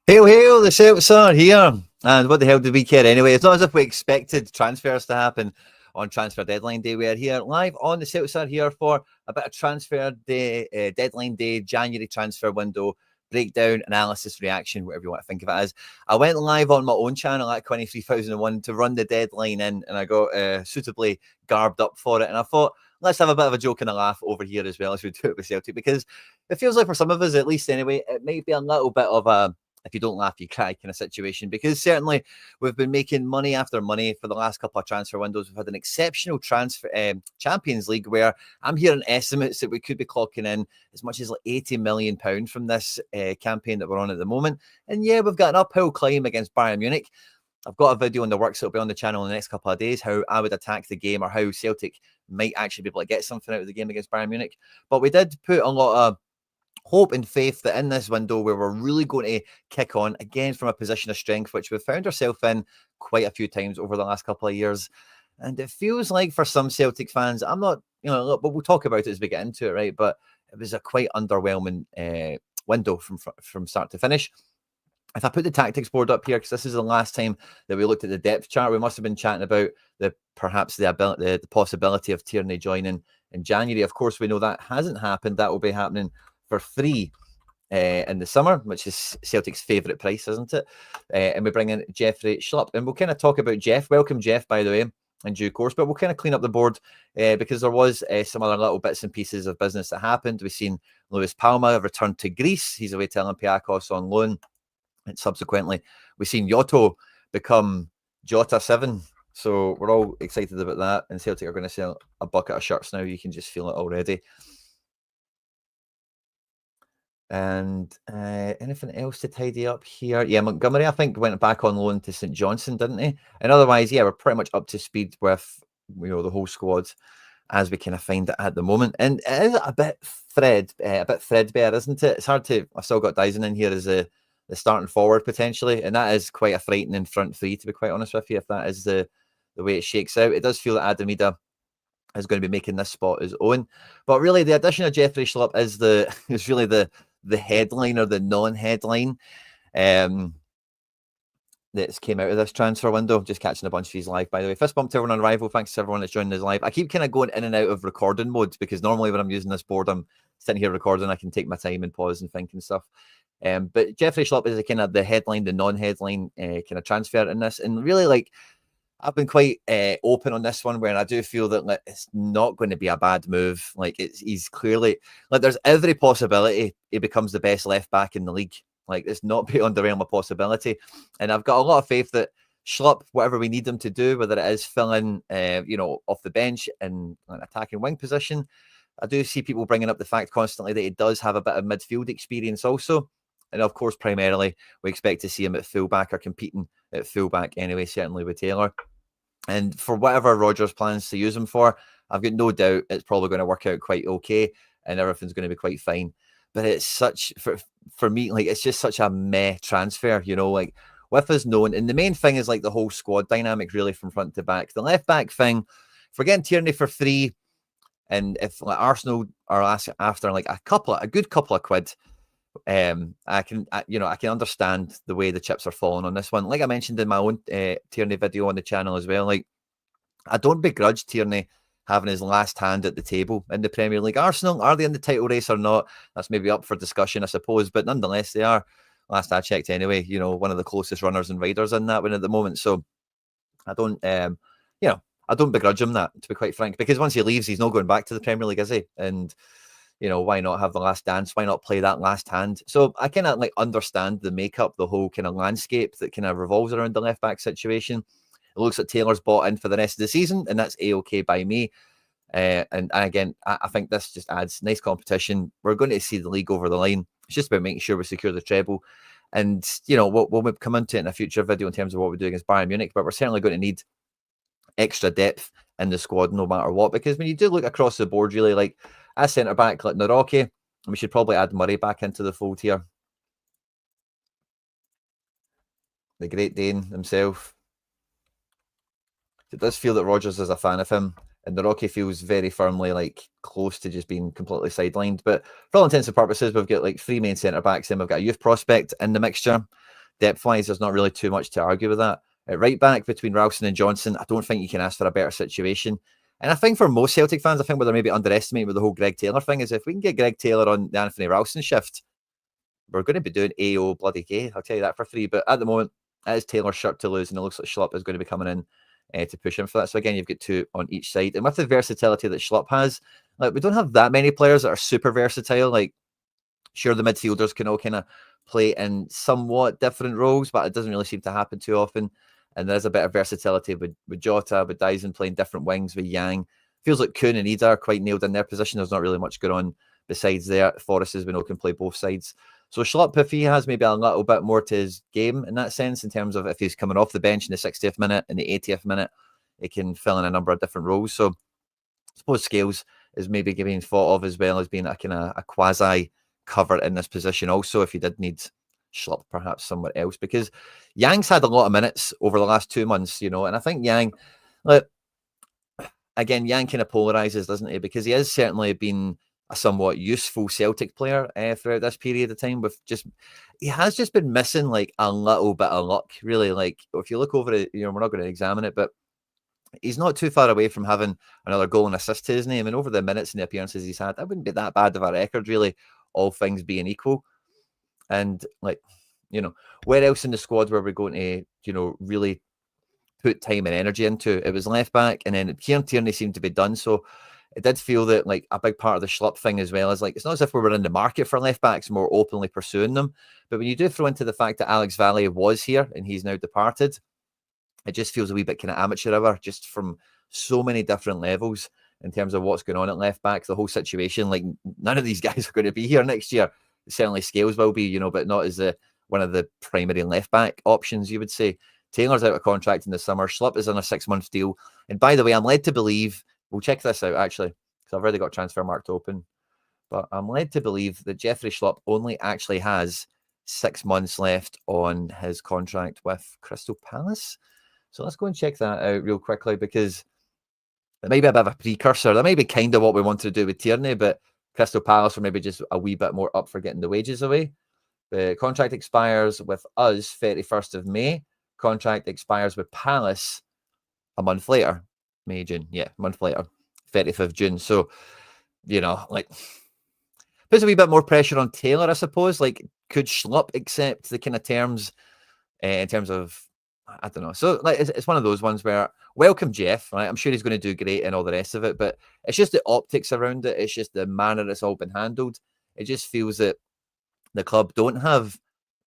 Hail, hail, the Celts are here. And what the hell did we care anyway? It's not as if we expected transfers to happen on transfer deadline day. We are here live on the Celts are here for a bit of transfer day, deadline day, January transfer window, breakdown, analysis, reaction, whatever you want to think of it as. I went live on my own channel at Quinny 3001 to run the deadline in, and I got suitably garbed up for it. And I thought, let's have a bit of a joke and a laugh over here as well as we do it with Celtic, because it feels like for some of us, at least anyway, it might be a little bit of a if you don't laugh, you cry kind of situation. Because certainly we've been making money after money for the last couple of transfer windows. We've had an exceptional transfer Champions League where I'm hearing estimates that we could be clocking in as much as like £80 million from this campaign that we're on at the moment. And yeah, we've got an uphill climb against Bayern Munich. I've got a video in the works that'll be on the channel in the next couple of days, how I would attack the game or how Celtic might actually be able to get something out of the game against Bayern Munich. But we did put a lot of hope and faith that in this window where we're really going to kick on again from a position of strength, which we've found ourselves in quite a few times over the last couple of years. And it feels like for some Celtic fans, I'm not, but we'll talk about it as we get into it, right? But it was a quite underwhelming window from start to finish. If I put the tactics board up here, because this is the last time that we looked at the depth chart, we must have been chatting about perhaps the possibility of Tierney joining in January. Of course, we know that hasn't happened. That will be happening for free in the summer, which is Celtic's favourite price, isn't it? And we bring in Jeffrey Schlupp, and we'll kind of talk about Jeff. Welcome, Jeff, by the way, in due course. But we'll kind of clean up the board because there was some other little bits and pieces of business that happened. We've seen Lewis Palma return to Greece. He's away to Olympiacos on loan. And subsequently, we've seen Jota become Jota 7. So we're all excited about that. And Celtic are going to sell a bucket of shirts now. You can just feel it already. And anything else to tidy up here? Yeah, Montgomery, I think, went back on loan to St Johnstone, didn't he? And otherwise, yeah, we're pretty much up to speed with the whole squad as we kind of find it at the moment. And it is a bit threadbare, isn't it? It's hard to. I've still got Dyson in here as the starting forward potentially, and that is quite a frightening front three, to be quite honest with you. If that is the way it shakes out, it does feel that Adamida is going to be making this spot his own. But really, the addition of Jeffrey Schlupp is really the headline or the non-headline that's came out of this transfer window. Just catching a bunch of these live, by the way. Fist bump to everyone on Rival. Thanks to everyone that's joining us live. I keep kind of going in and out of recording mode because normally when I'm using this board, I'm sitting here recording. I can take my time and pause and think and stuff. But Jeffrey Schlupp is kind of the headline, the non-headline kind of transfer in this. And really, like, I've been quite open on this one, where I do feel that like, it's not going to be a bad move. Like he's clearly like there's every possibility he becomes the best left back in the league. Like it's not beyond the realm of possibility. And I've got a lot of faith that Schlupp, whatever we need him to do, whether it is filling, off the bench in an attacking wing position, I do see people bringing up the fact constantly that he does have a bit of midfield experience also. And of course, primarily, we expect to see him at fullback or competing at fullback anyway, certainly with Taylor. And for whatever Rodgers plans to use him for, I've got no doubt it's probably going to work out quite okay and everything's going to be quite fine. But it's such, for me, like, it's just such a meh transfer, like with us known. And the main thing is like the whole squad dynamic, really, from front to back. The left back thing, if we're getting Tierney for free, and if like Arsenal are after like a good couple of quid, I can understand the way the chips are falling on this one. Like I mentioned in my own Tierney video on the channel as well, like I don't begrudge Tierney having his last hand at the table in the Premier League. Arsenal, are they in the title race or not? That's maybe up for discussion, I suppose, but nonetheless they are, last I checked anyway, one of the closest runners and riders in that one at the moment. So I don't I don't begrudge him that, to be quite frank, because once he leaves, he's not going back to the Premier League, is he? And why not have the last dance? Why not play that last hand? So I kind of like understand the makeup, the whole kind of landscape that kind of revolves around the left back situation. It looks like Taylor's bought in for the rest of the season, and that's a-okay by me. And again, I think this just adds nice competition. We're going to see the league over the line. It's just about making sure we secure the treble. And, we'll come into it in a future video in terms of what we do against Bayern Munich, but we're certainly going to need extra depth in the squad no matter what. Because when you do look across the board, really, like, a centre-back like Naroki, and we should probably add Murray back into the fold here. The Great Dane himself. It does feel that Rodgers is a fan of him, and Naroki feels very firmly like close to just being completely sidelined. But for all intents and purposes, we've got like 3 main centre-backs, and we've got a youth prospect in the mixture. depth-wise, there's not really too much to argue with that. At right back, between Ralston and Johnson, I don't think you can ask for a better situation. And I think for most Celtic fans, I think where they're maybe underestimating with the whole Greg Taylor thing is if we can get Greg Taylor on the Anthony Ralston shift, we're going to be doing AO bloody K. I'll tell you that for free. But at the moment, it is Taylor's shirt to lose, and it looks like Schlupp is going to be coming in to push him for that. So again, you've got 2 on each side. And with the versatility that Schlupp has, like we don't have that many players that are super versatile. Like, sure, the midfielders can all kind of play in somewhat different roles, but it doesn't really seem to happen too often. And there's a bit of versatility with Jota, with Dyson playing different wings, with Yang. Feels like Kuhn and Ida are quite nailed in their position. There's not really much going on besides there. Forrest, as we know, can play both sides. So Schlupp, if he has maybe a little bit more to his game in that sense, in terms of if he's coming off the bench in the 60th minute, in the 80th minute, he can fill in a number of different roles. So I suppose Scales is maybe being thought of as well as being a kind of a quasi cover in this position also, if you did need Schlupp perhaps somewhere else, because Yang's had a lot of minutes over the last 2 months, you know, and I think Yang, like, again, Yang kind of polarizes, doesn't he? Because he has certainly been a somewhat useful Celtic player throughout this period of time. He has just been missing like a little bit of luck, really. Like, if you look over it, you know, we're not going to examine it, but he's not too far away from having another goal and assist to his name. And over the minutes and the appearances he's had, that wouldn't be that bad of a record, really, all things being equal. And, like, you know, where else in the squad were we going to, you know, really put time and energy into? It was left back, and then Kieran Tierney seemed to be done. So it did feel that, like, a big part of the Schlupp thing as well is, like, it's not as if we were in the market for left backs more openly pursuing them. But when you do throw into the fact that Alex Valle was here and he's now departed, it just feels a wee bit kind of amateur hour, just from so many different levels in terms of what's going on at left back, the whole situation. Like, none of these guys are going to be here next year. Certainly Scales will be, you know, but not as one of the primary left back options, you would say. Taylor's out of contract in the summer. Schlupp is on a 6-month deal. And by the way, I'm led to believe, we'll check this out actually, because I've already got transfer marked open, but I'm led to believe that Jeffrey Schlupp only actually has 6 months left on his contract with Crystal Palace. So let's go and check that out real quickly, because it may be a bit of a precursor. That may be kind of what we wanted to do with Tierney, but Crystal Palace were maybe just a wee bit more up for getting the wages away. The contract expires with us 31st of May. Contract expires with Palace a month later. May, June. Yeah, a month later. 30th of June. So, you know, like, puts a wee bit more pressure on Taylor, I suppose. Like, could Schlupp accept the kind of terms in terms of, I don't know. So, like, it's one of those ones where, welcome Jeff, right? I'm sure he's going to do great and all the rest of it, but it's just the optics around it. It's just the manner it's all been handled. It just feels that the club don't have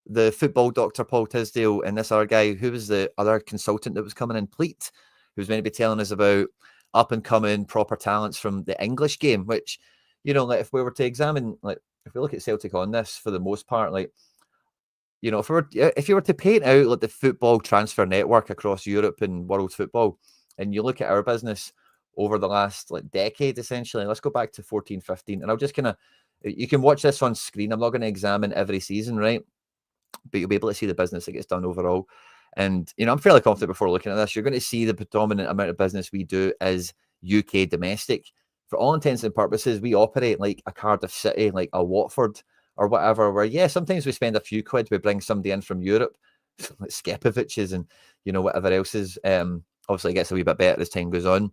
the football doctor Paul Tisdale and this other guy, who was the other consultant that was coming in, Pleat, who was meant to be telling us about up and coming proper talents from the English game, which, you know, like, if we were to examine, like, if we look at Celtic on this for the most part, like, you know, if you were to paint out like the football transfer network across Europe and world football, and you look at our business over the last like decade, essentially, let's go back to 14, 15, and I'll just kind of, you can watch this on screen. I'm not going to examine every season, right? But you'll be able to see the business that gets done overall. And, you know, I'm fairly confident before looking at this, you're going to see the predominant amount of business we do is UK domestic. For all intents and purposes, we operate like a Cardiff City, like a Watford or whatever, where, yeah, sometimes we spend a few quid, we bring somebody in from Europe, like Skepovic's and, you know, whatever else is. Obviously, it gets a wee bit better as time goes on.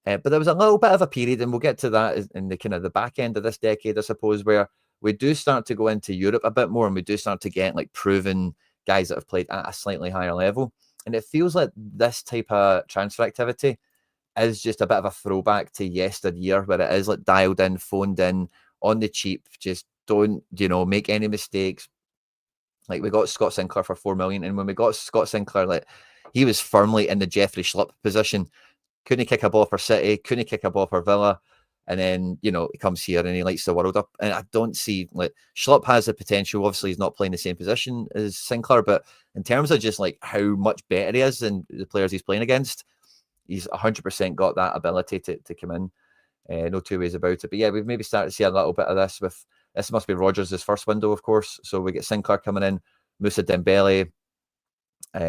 But there was a little bit of a period, and we'll get to that in the kind of the back end of this decade, I suppose, where we do start to go into Europe a bit more, and we do start to get like proven guys that have played at a slightly higher level. And it feels like this type of transfer activity is just a bit of a throwback to yesteryear, where it is like dialed in, phoned in, on the cheap, just don't, you know, make any mistakes. Like, we got Scott Sinclair for 4 million, and when we got Scott Sinclair, like, he was firmly in the Jeffrey Schlupp position. Couldn't kick a ball for City, couldn't kick a ball for Villa, and then, you know, he comes here and he lights the world up. And I don't see, like, Schlupp has the potential. Obviously, he's not playing the same position as Sinclair, but in terms of just like how much better he is than the players he's playing against, he's 100% got that ability to come in. No two ways about it. But yeah, we've maybe started to see a little bit of this with, this must be Rodgers' first window, of course. So we get Sinclair coming in, Moussa Dembele,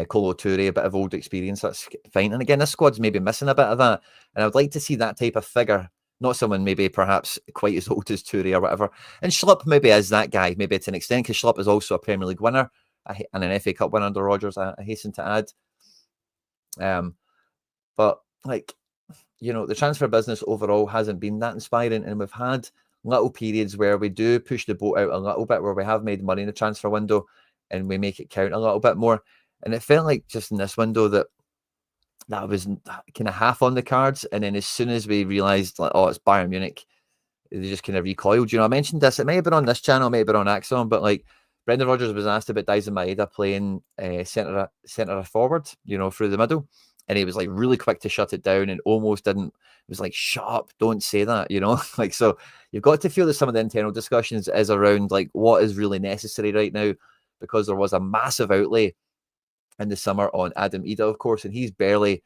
Kolo Toure, a bit of old experience. That's fine. And again, this squad's maybe missing a bit of that. And I would like to see that type of figure, not someone maybe perhaps quite as old as Toure or whatever. And Schlupp maybe is that guy, maybe to an extent, because Schlupp is also a Premier League winner. and an FA Cup win under Rodgers, I hasten to add. But like, the transfer business overall hasn't been that inspiring, and we've had little periods where we do push the boat out a little bit, where we have made money in the transfer window and we make it count a little bit more. And it felt like just in this window that was kind of half on the cards. And then as soon as we realised, like, oh, it's Bayern Munich, they just kind of recoiled. I mentioned this. It may have been on this channel, may have been on Axon, but like Brendan Rodgers was asked about Daisen Maeda playing centre forward, through the middle. And he was like really quick to shut it down and almost didn't. It was like, shut up, don't say that, like, so you've got to feel that some of the internal discussions is around like what is really necessary right now, because there was a massive outlay in the summer on Adam Ida, of course, and he's barely,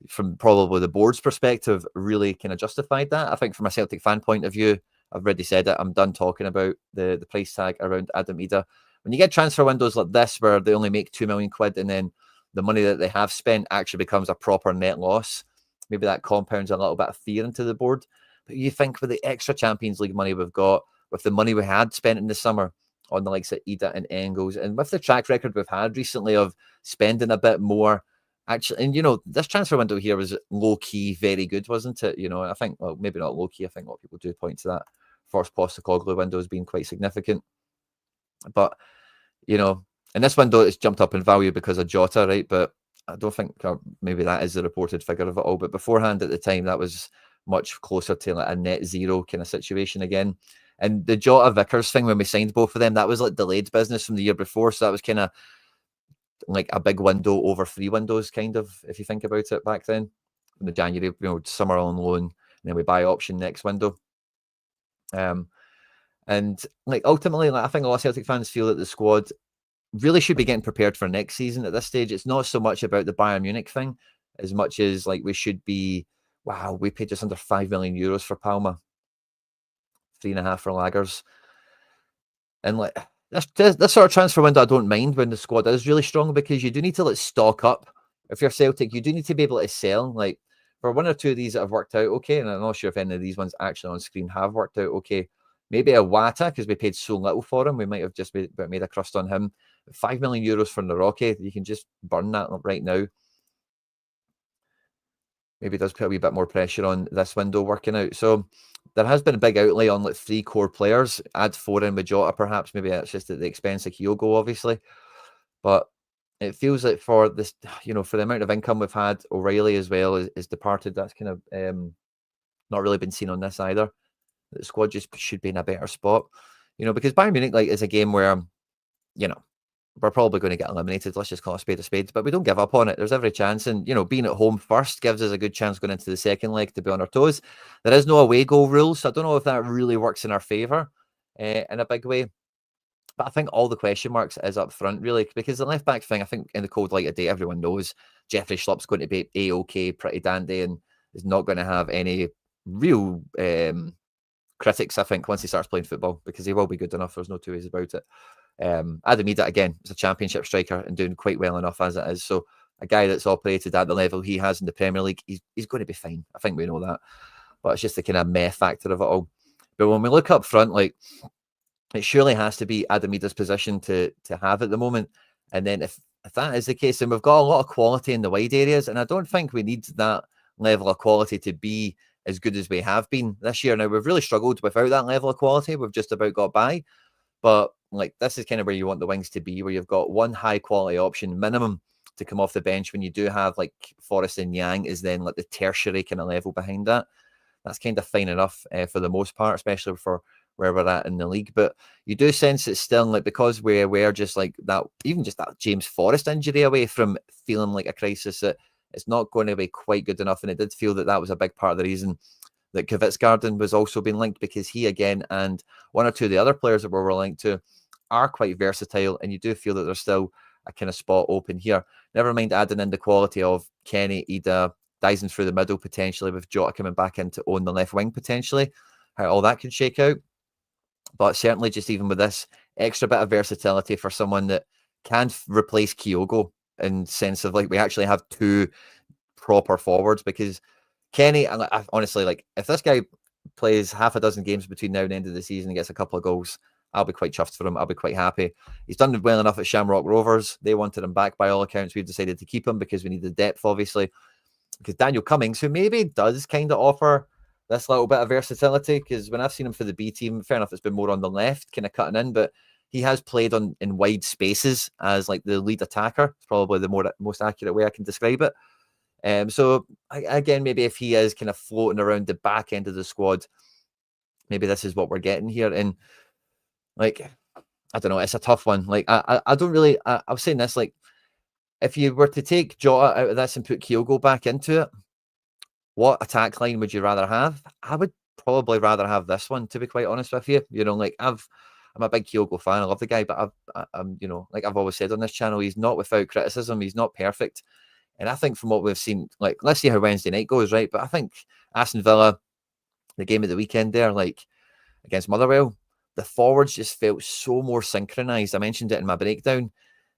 from probably the board's perspective, really kind of justified that. I think from a Celtic fan point of view, I've already said it, I'm done talking about the price tag around Adam Ida. When you get transfer windows like this where they only make £2 million and then the money that they have spent actually becomes a proper net loss, maybe that compounds a little bit of fear into the board. But you think with the extra Champions League money we've got, with the money we had spent in the summer on the likes of Ida and Engels, and with the track record we've had recently of spending a bit more, actually, and this transfer window here was low-key very good, wasn't it? I think, well, maybe not low-key, I think a lot of people do point to that first Postecoglou window as being quite significant. But, in this window, it's jumped up in value because of Jota, right? But I don't think, maybe that is the reported figure of it all. But beforehand, at the time, that was much closer to like a net zero kind of situation again. And the Jota Vickers thing, when we signed both of them, that was like delayed business from the year before. So that was kind of like a big window over 3 windows, kind of, if you think about it back then. In the January, summer on loan, and then we buy option next window. And like ultimately, like, I think a lot of Celtic fans feel that the squad really should be getting prepared for next season at this stage. It's not so much about the Bayern Munich thing as much as like we should be, wow, we paid just under €5 million for Palma, 3.5 for Lagers. And like this sort of transfer window, I don't mind when the squad is really strong, because you do need to like stock up. If you're Celtic, you do need to be able to sell. Like for 1 or 2 of these that have worked out okay, and I'm not sure if any of these ones actually on screen have worked out okay. Maybe a Wata, because we paid so little for him, we might have just made a crust on him. €5 million for Naroki, you can just burn that right now. Maybe it does put a wee bit more pressure on this window working out. So there has been a big outlay on like 3 core players. Add 4 in with Jota, perhaps. Maybe that's just at the expense of Kyogo, obviously. But it feels like for this, for the amount of income we've had, O'Reilly as well is departed. That's kind of not really been seen on this either. The squad just should be in a better spot, because Bayern Munich like is a game where, we're probably going to get eliminated. Let's just call a spade, but we don't give up on it. There's every chance. And, being at home first gives us a good chance going into the second leg to be on our toes. There is no away goal rule, so I don't know if that really works in our favour in a big way. But I think all the question marks is up front, really, because the left-back thing, I think in the cold light of day, everyone knows Jeffrey Schlupp's going to be A-OK, pretty dandy, and is not going to have any real critics, I think, once he starts playing football, because he will be good enough. There's no 2 ways about it. Adam Ida, again, is a championship striker and doing quite well enough as it is. So a guy that's operated at the level he has in the Premier League, he's going to be fine. I think we know that. But it's just the kind of meh factor of it all. But when we look up front, like, it surely has to be Adam Ida's position to have at the moment. And then if that is the case, then we've got a lot of quality in the wide areas. And I don't think we need that level of quality to be as good as we have been this year. Now, we've really struggled without that level of quality. We've just about got by. But like, this is kind of where you want the wings to be, where you've got one high quality option minimum to come off the bench when you do have like Forrest and Yang is then like the tertiary kind of level behind that. That's kind of fine enough for the most part, especially for where we're at in the league. But you do sense it's still like, because we're just like that, even just that James Forrest injury away from feeling like a crisis, that it's not going to be quite good enough. And it did feel that was a big part of the reason that Kvitsgarden was also being linked, because he again and 1 or 2 of the other players that we were linked to are quite versatile, and you do feel that there's still a kind of spot open here. Never mind adding in the quality of Kenny, Ida, Dyson through the middle potentially, with Jota coming back in to own the left wing potentially, how all that could shake out. But certainly just even with this extra bit of versatility for someone that can replace Kyogo, in sense of like we actually have 2 proper forwards, because Kenny, honestly, like if this guy plays half a dozen games between now and the end of the season and gets a couple of goals, I'll be quite chuffed for him. I'll be quite happy. He's done well enough at Shamrock Rovers. They wanted him back by all accounts. We've decided to keep him because we need the depth, obviously. Because Daniel Cummings, who maybe does kind of offer this little bit of versatility, because when I've seen him for the B team, fair enough, it's been more on the left, kind of cutting in, but he has played in wide spaces as like the lead attacker. It's probably the most accurate way I can describe it. So again, maybe if he is kind of floating around the back end of the squad, maybe this is what we're getting here. And like, I don't know, it's a tough one. Like, I don't really, I was saying this, like, if you were to take Jota out of this and put Kyogo back into it, what attack line would you rather have? I would probably rather have this one, to be quite honest with you. You know, like, I'm a big Kyogo fan. I love the guy, but I'm, you know, like I've always said on this channel, he's not without criticism. He's not perfect. And I think from what we've seen, like, let's see how Wednesday night goes, right? But I think Aston Villa, the game of the weekend there, like, against Motherwell, the forwards just felt so more synchronized. I mentioned it in my breakdown.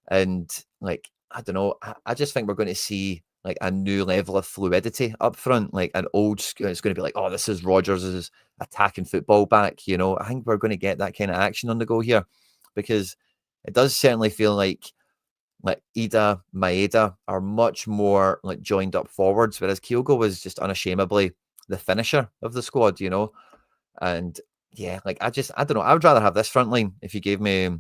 And, like, I don't know, I just think we're going to see, like, a new level of fluidity up front, like an old, it's going to be like, oh, this is Rodgers' attacking football back, you know. I think we're going to get that kind of action on the go here, because it does certainly feel like Ida, Maeda are much more like joined up forwards, whereas Kyogo was just unashamedly the finisher of the squad, you know. And yeah, like, I don't know, I would rather have this front line if you gave me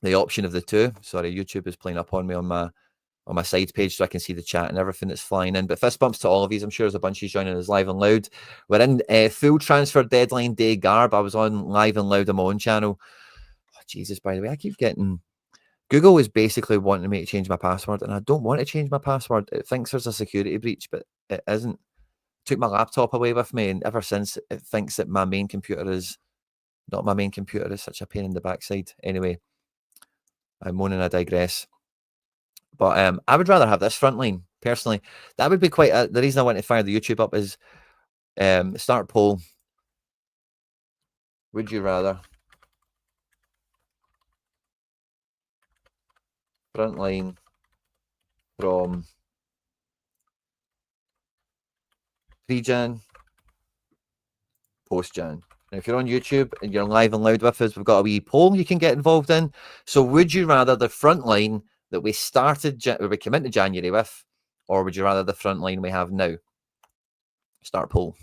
the option of the two. Sorry, YouTube is playing up on me on my side page so I can see the chat and everything that's flying in. But fist bumps to all of you. I'm sure there's a bunch of you joining us live and loud. We're in full transfer deadline day garb. I was on live and loud on my own channel. Oh, Jesus, by the way, I keep getting... Google is basically wanting me to change my password, and I don't want to change my password. It thinks there's a security breach, but it isn't. Took my laptop away with me, and ever since it thinks that my main computer is not my main computer. Is such a pain in the backside. Anyway, I'm moaning, I digress. But I would rather have this front line, personally. That would be quite... the reason I want to fire the YouTube up is start poll. Would you rather front line from pre-Jan, post-Jan? Now, if you're on YouTube and you're live and loud with us, we've got a wee poll you can get involved in. So would you rather the front line that we started, we came into January with, or would you rather the front line we have now? Start poll.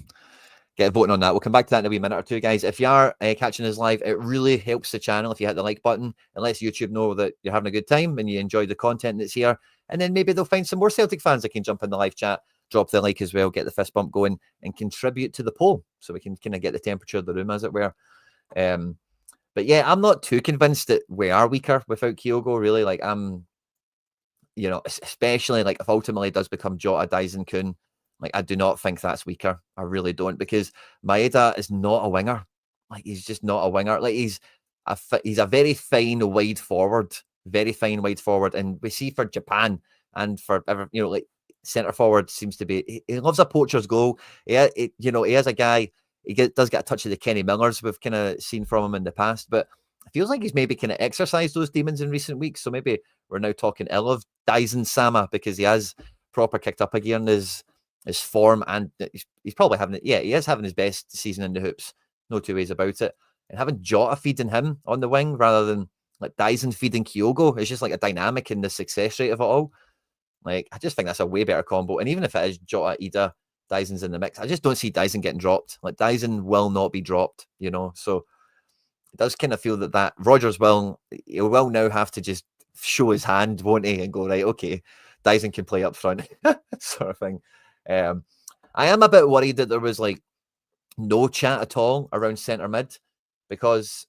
Get voting on that. We'll come back to that in a wee minute or two, guys. If you are catching us live, it really helps the channel if you hit the like button. It lets YouTube know that you're having a good time and you enjoy the content that's here. And then maybe they'll find some more Celtic fans that can jump in the live chat, drop the like as well, get the fist bump going, and contribute to the poll so we can kind of get the temperature of the room, as it were. But yeah, I'm not too convinced that we are weaker without Kyogo, really. Like, I'm, you know, especially like if ultimately it does become Jota, Dyson, Kuhn, like, I do not think that's weaker. I really don't, because Maeda is not a winger. Like, he's just not a winger. Like, he's a very fine wide forward, and we see for Japan and for, you know, like, centre forward seems to be, he loves a poacher's goal. You know, he is a guy. He does get a touch of the Kenny Millers we've kind of seen from him in the past, but it feels like he's maybe kind of exercised those demons in recent weeks. So maybe we're now talking ill of Dyson Sama, because he has proper kicked up a gear in his form, and he's probably having it. Yeah, he is having his best season in the hoops. No two ways about it. And having Jota feeding him on the wing rather than like Dyson feeding Kyogo is just like a dynamic in the success rate of it all. Like, I just think that's a way better combo. And even if it is Jota, Ida, Dyson's in the mix, I just don't see Dyson getting dropped. Like, Dyson will not be dropped, you know. So it does kind of feel that Rodgers will now have to just show his hand, won't he, and go, right, okay, Dyson can play up front, sort of thing. I am a bit worried that there was like no chat at all around centre mid, because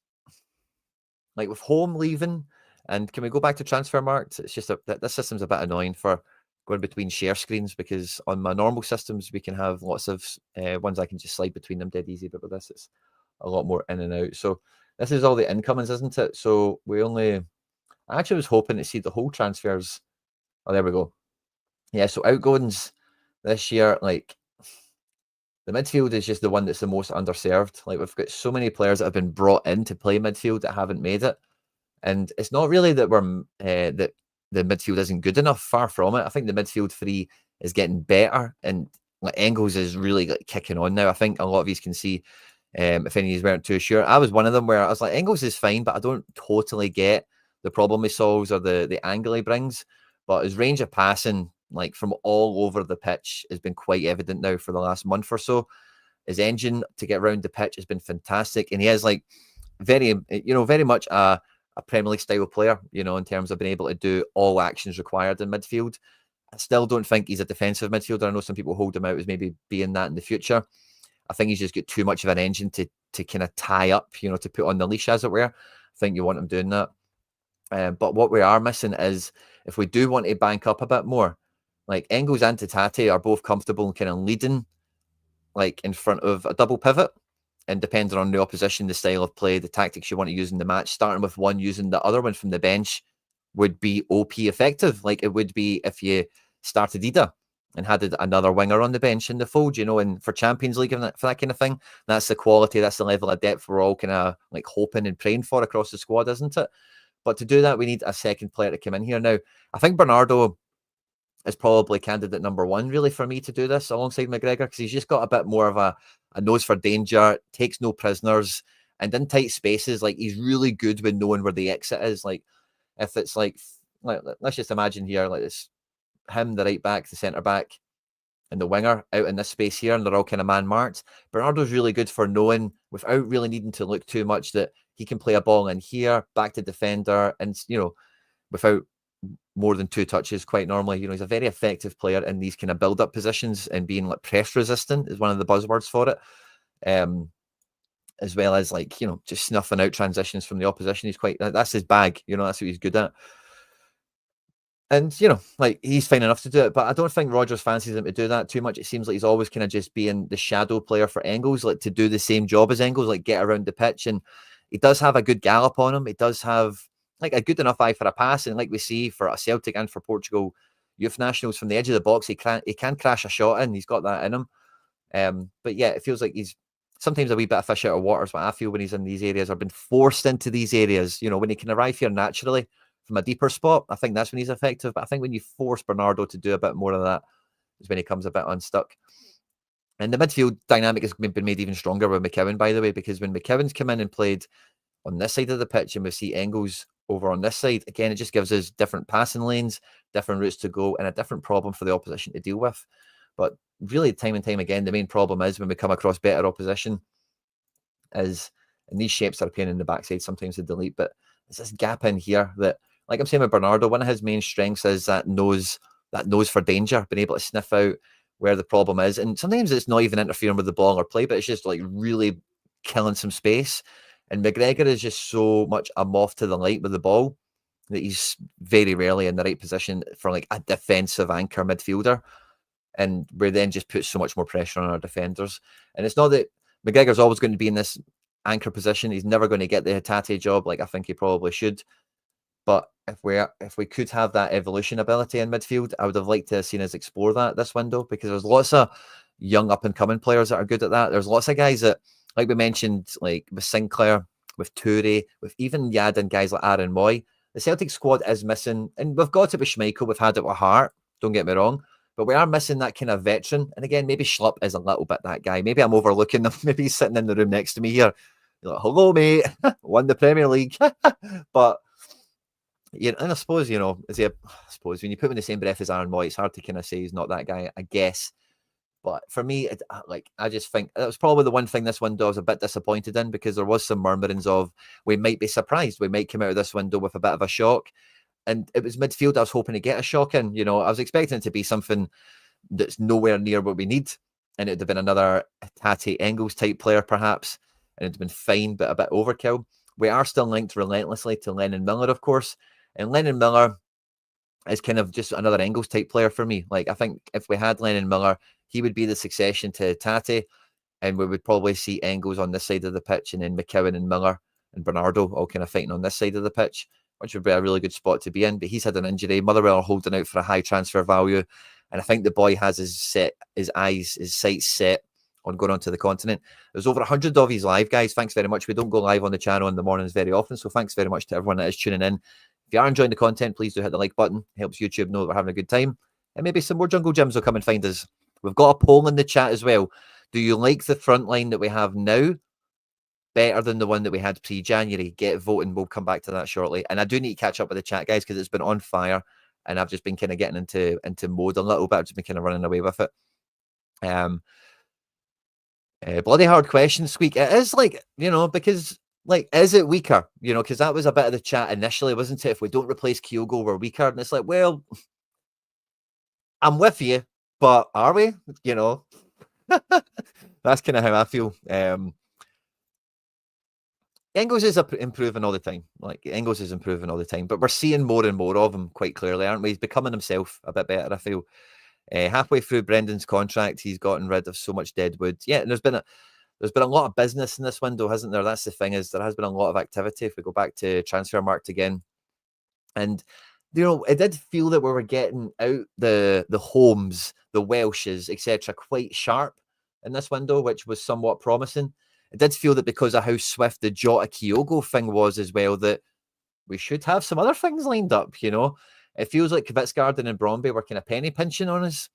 like with Home leaving, and can we go back to Transfermarkt? It's just that this system's a bit annoying for going between share screens, because on my normal systems we can have lots of ones I can just slide between them dead easy, but with this it's a lot more in and out. So this is all the incomings, isn't it? So I actually was hoping to see the whole transfers. Oh, there we go. Yeah, so outgoings this year, like, the midfield is just the one that's the most underserved. Like, we've got so many players that have been brought in to play midfield that haven't made it. And it's not really that that the midfield isn't good enough. Far from it. I think the midfield three is getting better, and like Engels is really like kicking on now. I think a lot of you can see if any of you weren't too sure. I was one of them where I was like, Engels is fine, but I don't totally get the problem he solves or the angle he brings. But his range of passing, like from all over the pitch, has been quite evident now for the last month or so. His engine to get around the pitch has been fantastic, and he is like very much a Premier League style player, in terms of being able to do all actions required in midfield. I still don't think he's a defensive midfielder. I know some people hold him out as maybe being that in the future. I think he's just got too much of an engine to kind of tie up, to put on the leash, as it were. I think you want him doing that. But what we are missing is, if we do want to bank up a bit more, like Engels and Tate are both comfortable and kind of leading, like in front of a double pivot, and depending on the opposition, the style of play, the tactics you want to use in the match, starting with one using the other one from the bench would be OP effective. Like it would be if you started Ida and had another winger on the bench in the fold, and for Champions League and for that kind of thing. That's the quality, that's the level of depth we're all kind of like hoping and praying for across the squad, isn't it? But to do that, we need a second player to come in here. Now, I think Bernardo is probably candidate number one, really, for me to do this alongside McGregor, because he's just got a bit more of a nose for danger, takes no prisoners, and in tight spaces, like he's really good with knowing where the exit is. Like if it's like let's just imagine here, like this, him, the right back, the centre back, and the winger out in this space here, and they're all kind of man marked. Bernardo's really good for knowing, without really needing to look too much, that he can play a ball in here, back to defender, and without more than two touches quite normally. He's a very effective player in these kind of build-up positions, and being like press resistant is one of the buzzwords for it. As well as like, just snuffing out transitions from the opposition. That's his bag, that's what he's good at. And, like he's fine enough to do it, but I don't think Rodgers fancies him to do that too much. It seems like he's always kind of just being the shadow player for Engels, like to do the same job as Engels, like get around the pitch. And he does have a good gallop on him. He does have like a good enough eye for a pass. And like we see for a Celtic and for Portugal youth nationals, from the edge of the box, he can crash a shot in. He's got that in him. But yeah, it feels like he's sometimes a wee bit of fish out of water is what I feel when he's in these areas, or been forced into these areas. When he can arrive here naturally from a deeper spot, I think that's when he's effective. But I think when you force Bernardo to do a bit more of that is when he comes a bit unstuck. And the midfield dynamic has been made even stronger with McKeown, by the way, because when McKeown's come in and played on this side of the pitch and we see Engels over on this side, again, it just gives us different passing lanes, different routes to go, and a different problem for the opposition to deal with. But really, time and time again, the main problem is when we come across better opposition is, and these shapes are playing in the backside, sometimes they delete, but there's this gap in here that, like I'm saying with Bernardo, one of his main strengths is that nose for danger, being able to sniff out where the problem is. And sometimes it's not even interfering with the ball or play, but it's just like really killing some space. And McGregor is just so much a moth to the light with the ball that he's very rarely in the right position for like a defensive anchor midfielder. And we then just put so much more pressure on our defenders. And it's not that McGregor's always going to be in this anchor position. He's never going to get the Tate job like I think he probably should. But if we could have that evolution ability in midfield, I would have liked to have seen us explore that this window, because there's lots of young up-and-coming players that are good at that. There's lots of guys that, like we mentioned, like with Sinclair, with Toure, with even Yad and guys like Aaron Moy. The Celtic squad is missing, and we've got it with Schmeichel, we've had it with Hart, don't get me wrong, but we are missing that kind of veteran. And again, maybe Schlupp is a little bit that guy. Maybe I'm overlooking him. Maybe he's sitting in the room next to me here. You're like, hello, mate. Won the Premier League. But and I suppose, I suppose when you put him in the same breath as Aaron Moy, it's hard to kind of say he's not that guy, I guess. But for me, I just think that was probably the one thing this window I was a bit disappointed in, because there was some murmurings of we might be surprised. We might come out of this window with a bit of a shock. And it was midfield I was hoping to get a shock in. I was expecting it to be something that's nowhere near what we need. And it would have been another Tate Engels type player, perhaps. And it would have been fine, but a bit overkill. We are still linked relentlessly to Lennon Miller, of course. And Lennon Miller is kind of just another Engels type player for me. Like, I think if we had Lennon Miller, he would be the succession to Tate, and we would probably see Engels on this side of the pitch, and then McKeown and Miller and Bernardo all kind of fighting on this side of the pitch, which would be a really good spot to be in. But he's had an injury. Motherwell are holding out for a high transfer value, and I think the boy has his sights set on going on to the continent. There's over 100 of these live, guys. Thanks very much. We don't go live on the channel in the mornings very often, so thanks very much to everyone that is tuning in. If you are enjoying the content, please do hit the like button. It helps YouTube know that we're having a good time. And maybe some more Jungle Gyms will come and find us. We've got a poll in the chat as well. Do you like the front line that we have now, better than the one that we had pre-January. Get voting. We'll come back to that shortly. And I do need to catch up with the chat, guys, because it's been on fire, and I've just been kind of getting into mode a little bit. I've just been kind of running away with it. Bloody hard question, Squeak. It is like, because like, is it weaker? Because that was a bit of the chat initially, wasn't it? If we don't replace Kyogo, we're weaker. And it's like, well, I'm with you, but are we? That's kind of how I feel. Engels is improving all the time. Like, Engels is improving all the time, but we're seeing more and more of him quite clearly, aren't we? He's becoming himself a bit better, I feel. Halfway through Brendan's contract, he's gotten rid of so much dead wood. Yeah, and there's been a lot of business in this window, hasn't there? That's the thing, is there has been a lot of activity. If we go back to Transfermarkt again, and it did feel that we were getting out the Holmes, the Welshes, etc., quite sharp in this window, which was somewhat promising. It did feel that because of how swift the Jota Kyogo thing was as well, that we should have some other things lined up. It feels like Kvitsgarden and Bromby were kind of penny pinching on us.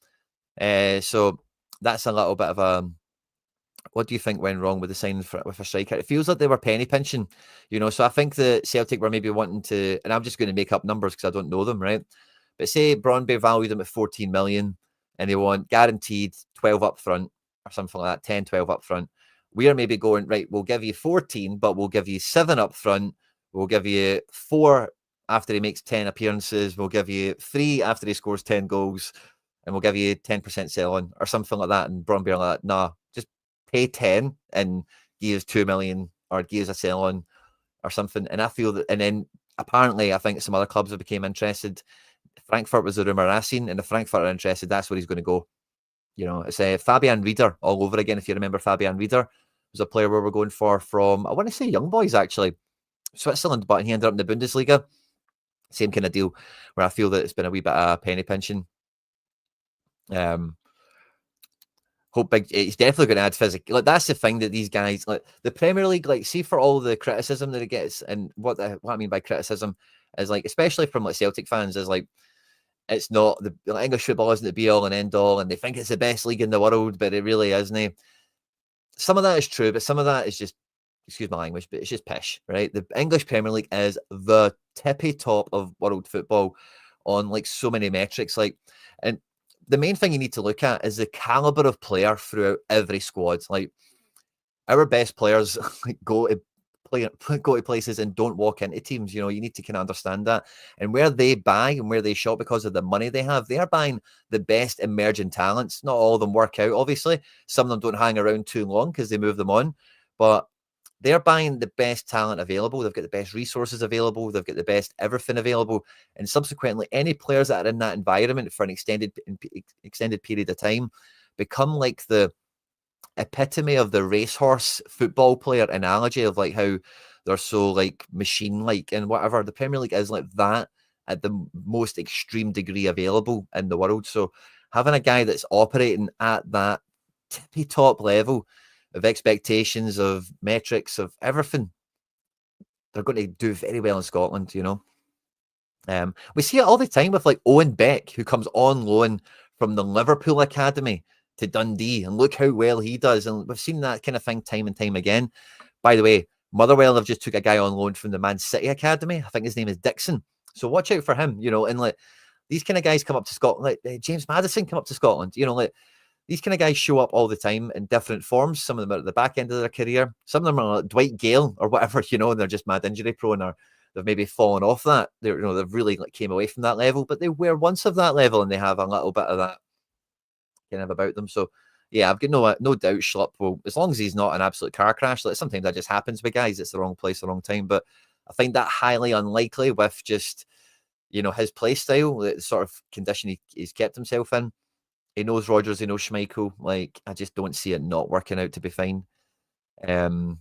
So that's a little bit of a. What do you think went wrong with the signing with a striker? It feels like they were penny pinching, So I think the Celtic were maybe wanting to, and I'm just going to make up numbers because I don't know them, right? But say Bromby valued them at 14 million, and they want guaranteed 12 up front or something like that, 10, 12 up front. We are maybe going, right, we'll give you 14, but we'll give you 7 up front. We'll give you 4 after he makes 10 appearances. We'll give you 3 after he scores 10 goals. And we'll give you 10% sell on or something like that. And Bromby are like, nah, just pay 10 and give us 2 million or give us a sell on or something. And I feel that, and then apparently I think some other clubs have became interested. Frankfurt was the rumour I seen, and if Frankfurt are interested, that's where he's going to go. It's Fabian Rieder all over again. If you remember, Fabian Rieder was a player where we're going for from, I want to say Young Boys, actually, Switzerland, but he ended up in the Bundesliga. Same kind of deal, where I feel that it's been a wee bit of penny pinching. Hope he's definitely going to add physical. Like, that's the thing that these guys, like the Premier League, like, see, for all the criticism that it gets, and what I mean by criticism is, like, especially from like Celtic fans, is like, it's not the English football isn't the be all and end all, and they think it's the best league in the world, but it really isn't. Some of that is true, but some of that is just, excuse my language, but it's just pish, right? The English Premier League is the tippy top of world football on like so many metrics. Like, and the main thing you need to look at is the caliber of player throughout every squad. Like, our best players go to places and don't walk into teams. You need to kind of understand that. And where they buy and where they shop because of the money they have, they are buying the best emerging talents. Not all of them work out, obviously. Some of them don't hang around too long because they move them on. But they're buying the best talent available. They've got the best resources available. They've got the best everything available. And subsequently, any players that are in that environment for an extended period of time become like the epitome of the racehorse football player analogy of like how they're so like machine-like and whatever. The Premier League is like that at the most extreme degree available in the world. So having a guy that's operating at that tippy top level of expectations, of metrics, of everything, they're going to do very well in Scotland, We see it all the time with like Owen Beck, who comes on loan from the Liverpool Academy to Dundee, and look how well he does. And we've seen that kind of thing time and time again. By the way, Motherwell have just took a guy on loan from the Man City Academy. I think his name is Dixon. So watch out for him, and like these kind of guys come up to Scotland, like James Maddison come up to Scotland, like these kind of guys show up all the time in different forms. Some of them are at the back end of their career. Some of them are like Dwight Gale or whatever, and they're just mad injury prone, or they've maybe fallen off that. They've really like came away from that level, but they were once of that level and they have a little bit of that kind of about them. So yeah, I've got no doubt Schlupp will, as long as he's not an absolute car crash. Like, sometimes that just happens with guys. It's the wrong place, the wrong time. But I find that highly unlikely with just, his play style, the sort of condition he's kept himself in. He knows Rodgers, he knows Schmeichel. Like, I just don't see it not working out to be fine. And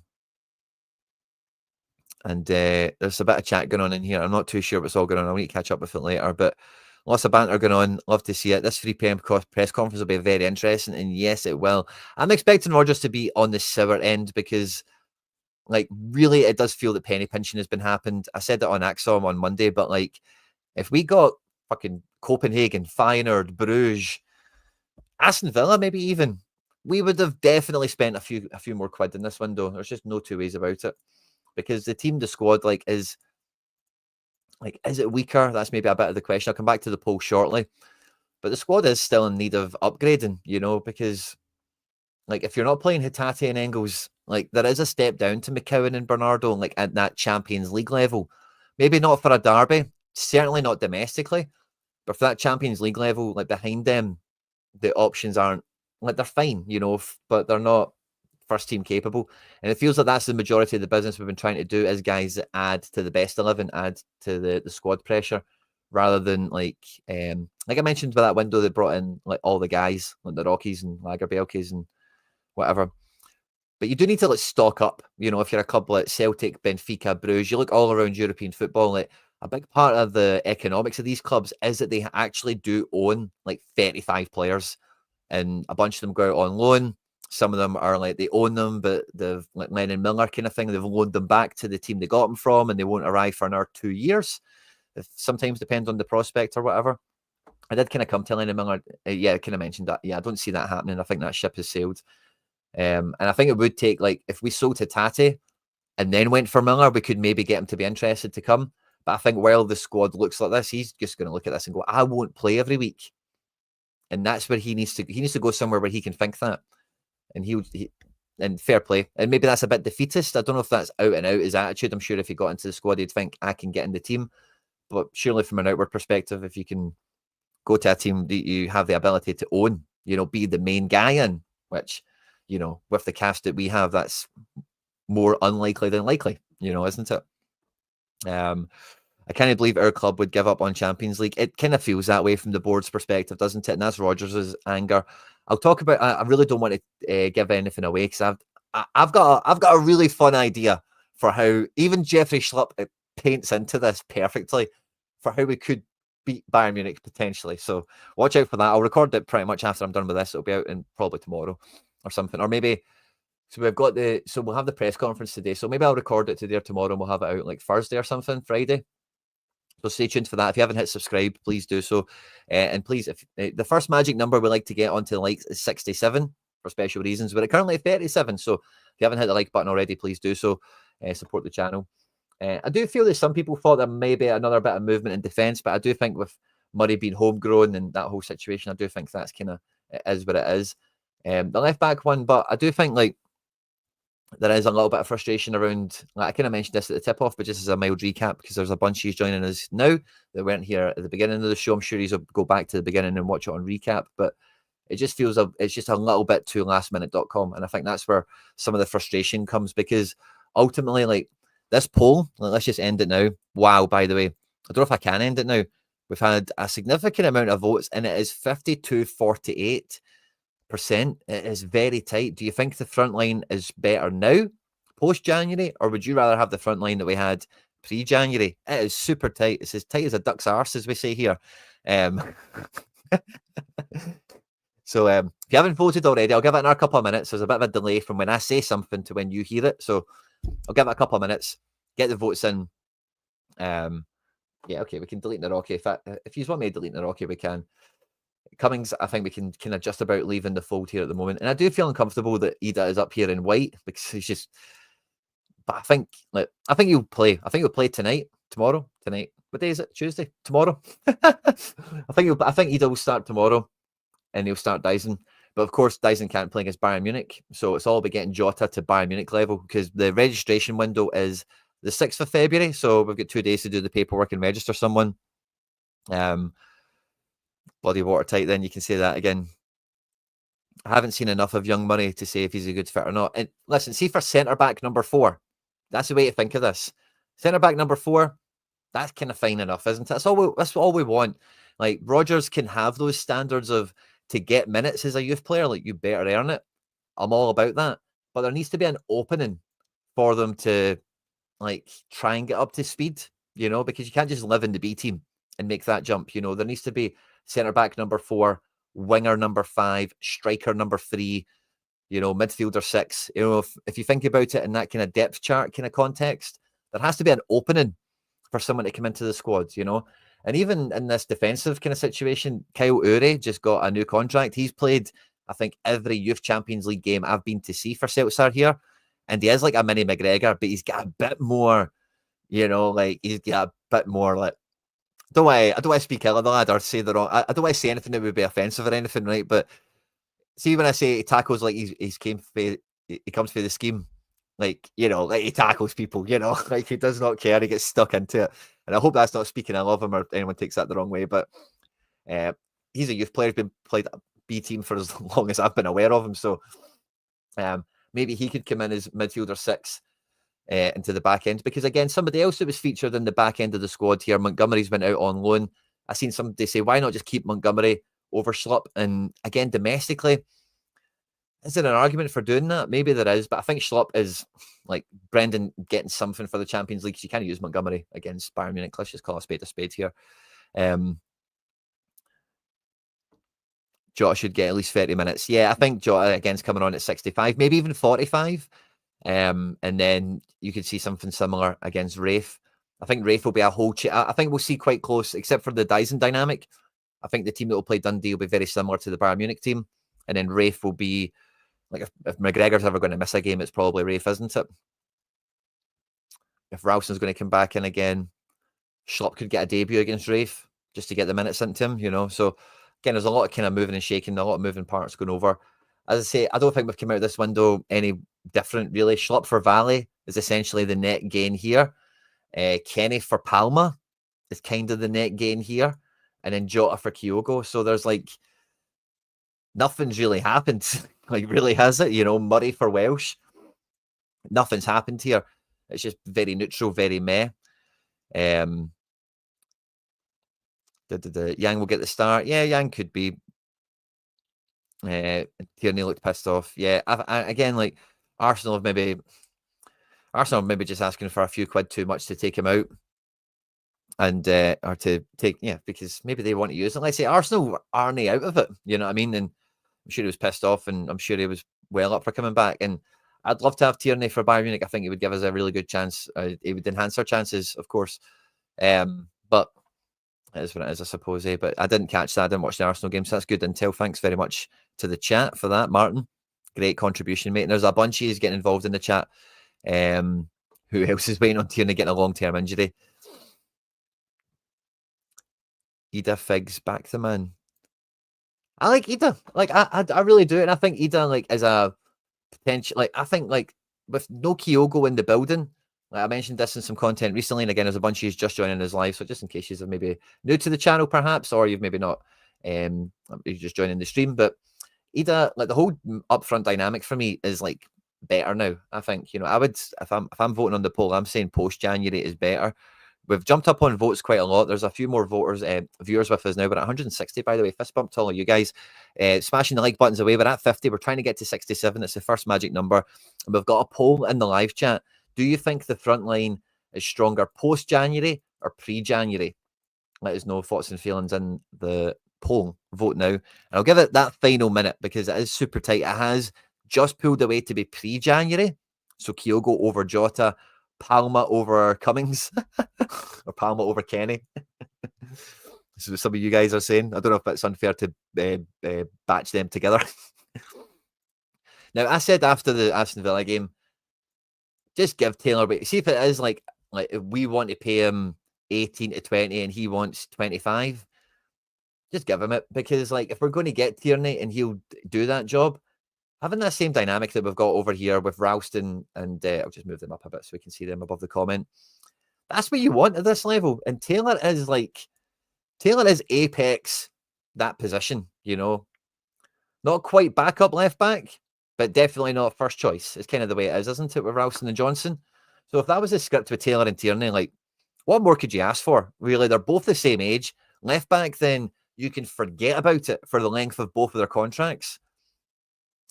there's a bit of chat going on in here. I'm not too sure what's all going on. I'll need to catch up with it later. But lots of banter going on. Love to see it. This 3 p.m. press conference will be very interesting. And yes, it will. I'm expecting Rodgers to be on the sour end because, like, really, it does feel that penny pinching has been happened. I said that on Axom on Monday, but, like, if we got fucking Copenhagen, Feyenoord, Bruges, Aston Villa, maybe even, we would have definitely spent a few more quid in this window. There's just no two ways about it, because the squad is it weaker? That's maybe a bit of the question. I'll come back to the poll shortly, but the squad is still in need of upgrading. Because if you're not playing Hatate and Engels, there is a step down to McCowan and Bernardo, at that Champions League level. Maybe not for a derby, certainly not domestically, but for that Champions League level, behind them, the options aren't they're fine, but they're not first team capable. And it feels like that's the majority of the business we've been trying to do, is guys that add to the best 11, add to the squad pressure, rather than like I mentioned with that window, they brought in all the guys, the Rockies and Lagerbielkes and whatever. But you do need to stock up, if you're a club like Celtic, Benfica, Bruges, you look all around European football, a big part of the economics of these clubs is that they actually do own 35 players, and a bunch of them go out on loan. Some of them are they own them, but they've Lennon Miller kind of thing. They've loaned them back to the team they got them from, and they won't arrive for another 2 years. It sometimes depends on the prospect or whatever. I did kind of come to Lennon Miller. I kind of mentioned that. Yeah, I don't see that happening. I think that ship has sailed. And I think it would take, if we sold to Tate and then went for Miller, we could maybe get him to be interested to come. But I think while the squad looks like this, he's just going to look at this and go, I won't play every week. And that's where he needs to go somewhere where he can think that. And and fair play. And maybe that's a bit defeatist. I don't know if that's out and out his attitude. I'm sure if he got into the squad, he'd think, I can get in the team. But surely from an outward perspective, if you can go to a team that you have the ability to own, be the main guy in, which, with the cast that we have, that's more unlikely than likely, isn't it? I can't believe our club would give up on Champions League. It kind of feels that way from the board's perspective, doesn't it? And that's Rodgers' anger. I'll talk about. I really don't want to give anything away, because I've got a really fun idea for how even Jeffrey Schlupp paints into this perfectly, for how we could beat Bayern Munich potentially. So watch out for that. I'll record it pretty much after I'm done with this. It'll be out in probably tomorrow or something, or maybe. So we'll have the press conference today. So maybe I'll record it today or tomorrow, and we'll have it out Thursday or something, Friday. So stay tuned for that. If you haven't hit subscribe, please do so. And please, if the first magic number we like to get onto the likes is 67 for special reasons. We're currently at 37. So if you haven't hit the like button already, please do so. Support the channel. I do feel that some people thought there may be another bit of movement in defence, but I do think with Murray being homegrown and that whole situation, I do think that's kind of is what it is. The left back one, but I do think there is a little bit of frustration around, I kind of mentioned this at the tip-off, but just as a mild recap, because there's a bunch of you joining us now that weren't here at the beginning of the show. I'm sure you'll go back to the beginning and watch it on recap, but it just feels it's just a little bit too lastminute.com, and I think that's where some of the frustration comes, because ultimately, this poll, let's just end it now. Wow, by the way, I don't know if I can end it now. We've had a significant amount of votes, and it is 52-48%. It is very tight. Do you think the front line is better now, post-January, or would you rather have the front line that we had pre-January? It is super tight. It's as tight as a duck's arse, as we say here. So if you haven't voted already, I'll give it another couple of minutes. There's a bit of a delay from when I say something to when you hear it. So I'll give it a couple of minutes, get the votes in. Yeah, okay, we can delete the Rocky. If you want me to delete the Rocky, we can. Cummings, I think we can just about leave in the fold here at the moment. And I do feel uncomfortable that Ida is up here in white, because he's just, but I think he'll play. I think he'll play tonight. What day is it? Tuesday? Tomorrow? I think Ida will start tomorrow, and he'll start Dyson. But of course, Dyson can't play against Bayern Munich. So it's all about getting Jota to Bayern Munich level, because the registration window is the 6th of February. So we've got 2 days to do the paperwork and register someone. Bloody watertight, then you can say that again. I haven't seen enough of young Murray to say if he's a good fit or not. And listen, see for centre-back number 4, that's the way to think of this. Centre-back number 4, that's kind of fine enough, isn't it? That's all we want. Rodgers can have those standards of, to get minutes as a youth player, you better earn it. I'm all about that. But there needs to be an opening for them to, try and get up to speed, because you can't just live in the B team and make that jump. There needs to be centre-back number 4, winger number 5, striker number 3, midfielder 6. If you think about it in that kind of depth chart kind of context, there has to be an opening for someone to come into the squad, And even in this defensive kind of situation, Kyle Uri just got a new contract. He's played I think every Youth Champions League game I've been to see for Celtic here, and he is like a mini McGregor, but he's got a bit more, like he's got a bit more like. I don't want to speak ill of the lad or say the wrong. I don't want to say anything that would be offensive or anything, right? But see, when I say he tackles like he comes for the scheme, like like he tackles people, like he does not care. He gets stuck into it, and I hope that's not speaking ill of him or anyone takes that the wrong way. But he's a youth player. He's been played at B team for as long as I've been aware of him. So maybe he could come in as midfielder 6. Into the back end, because again, somebody else that was featured in the back end of the squad here, Montgomery's went out on loan. I seen somebody say, why not just keep Montgomery over Schlupp? And again, domestically, is there an argument for doing that? Maybe there is, but I think Schlupp is like Brendan getting something for the Champions League. You can't use Montgomery against Bayern Munich. Let's just call a spade here. Jota should get at least 30 minutes. Yeah, I think Jota again's coming on at 65, maybe even 45. And then you could see something similar against Rafe. I think Rafe will be a whole. I think we'll see quite close, except for the Dyson dynamic. I think the team that will play Dundee will be very similar to the Bayern Munich team, and then Rafe will be like if McGregor's ever going to miss a game, it's probably Rafe, isn't it? If Ralston's going to come back in again, Schlupp could get a debut against Rafe just to get the minutes into him, So again, there's a lot of kind of moving and shaking, a lot of moving parts going over. As I say, I don't think we've come out of this window any different, really. Schlupp for Valley is essentially the net gain here. Quinny for Palma is kind of the net gain here. And then Jota for Kyogo. So there's like, nothing's really happened. Like, really, has it? Murray for Welsh. Nothing's happened here. It's just very neutral, very meh. Yang will get the start. Yeah, Yang could be. Tierney looked pissed off. Yeah, again, like Arsenal maybe just asking for a few quid too much to take him out, and or to take because maybe they want to use it. Like I say, Arsenal aren't out of it. You know what I mean? And I'm sure he was pissed off, and I'm sure he was well up for coming back. And I'd love to have Tierney for Bayern Munich. I think it would give us a really good chance. It would enhance our chances, of course. But it is what it is, I suppose. But I didn't catch that. I didn't watch the Arsenal game, so that's good intel. Thanks very much to the chat for that, Martin. Great contribution, mate. And there's a bunch of you getting involved in the chat. Who else is waiting on Tierney getting a long-term injury? Ida Figs, back the man. I like Ida. Like I really do, and I think Ida like is a potential. Like I think like with no Kyogo in the building. Like I mentioned this in some content recently, and again, there's a bunch of you just joining us live. So just in case you're maybe new to the channel, perhaps, or you've maybe not, you're just joining the stream. But Ida, like the whole upfront dynamic for me is like better now. I think I would if I'm voting on the poll, I'm saying post January is better. We've jumped up on votes quite a lot. There's a few more viewers with us now. We're at 160, by the way. Fist bump to all of you guys. Smashing the like buttons away. We're at 50. We're trying to get to 67. It's the first magic number. And we've got a poll in the live chat. Do you think the front line is stronger post-January or pre-January? Let us know thoughts and feelings in the poll. Vote now. And I'll give it that final minute because it is super tight. It has just pulled away to be pre-January. So Kyogo over Jota, Palma over Cummings, or Palma over Kenny. So some of you guys are saying. I don't know if it's unfair to batch them together. Now, I said after the Aston Villa game, just give Taylor, but see if it is like if we want to pay him 18 to 20 and he wants 25, just give him it. Because like if we're going to get Tierney and he'll do that job, having that same dynamic that we've got over here with Ralston and I'll just move them up a bit so we can see them above the comment. That's what you want at this level. And Taylor is apex that position, not quite backup left back, but definitely not first choice. It's kind of the way it is, isn't it, with Ralston and Johnson? So if that was a script with Taylor and Tierney, like, what more could you ask for? Really, they're both the same age. Left back, then you can forget about it for the length of both of their contracts.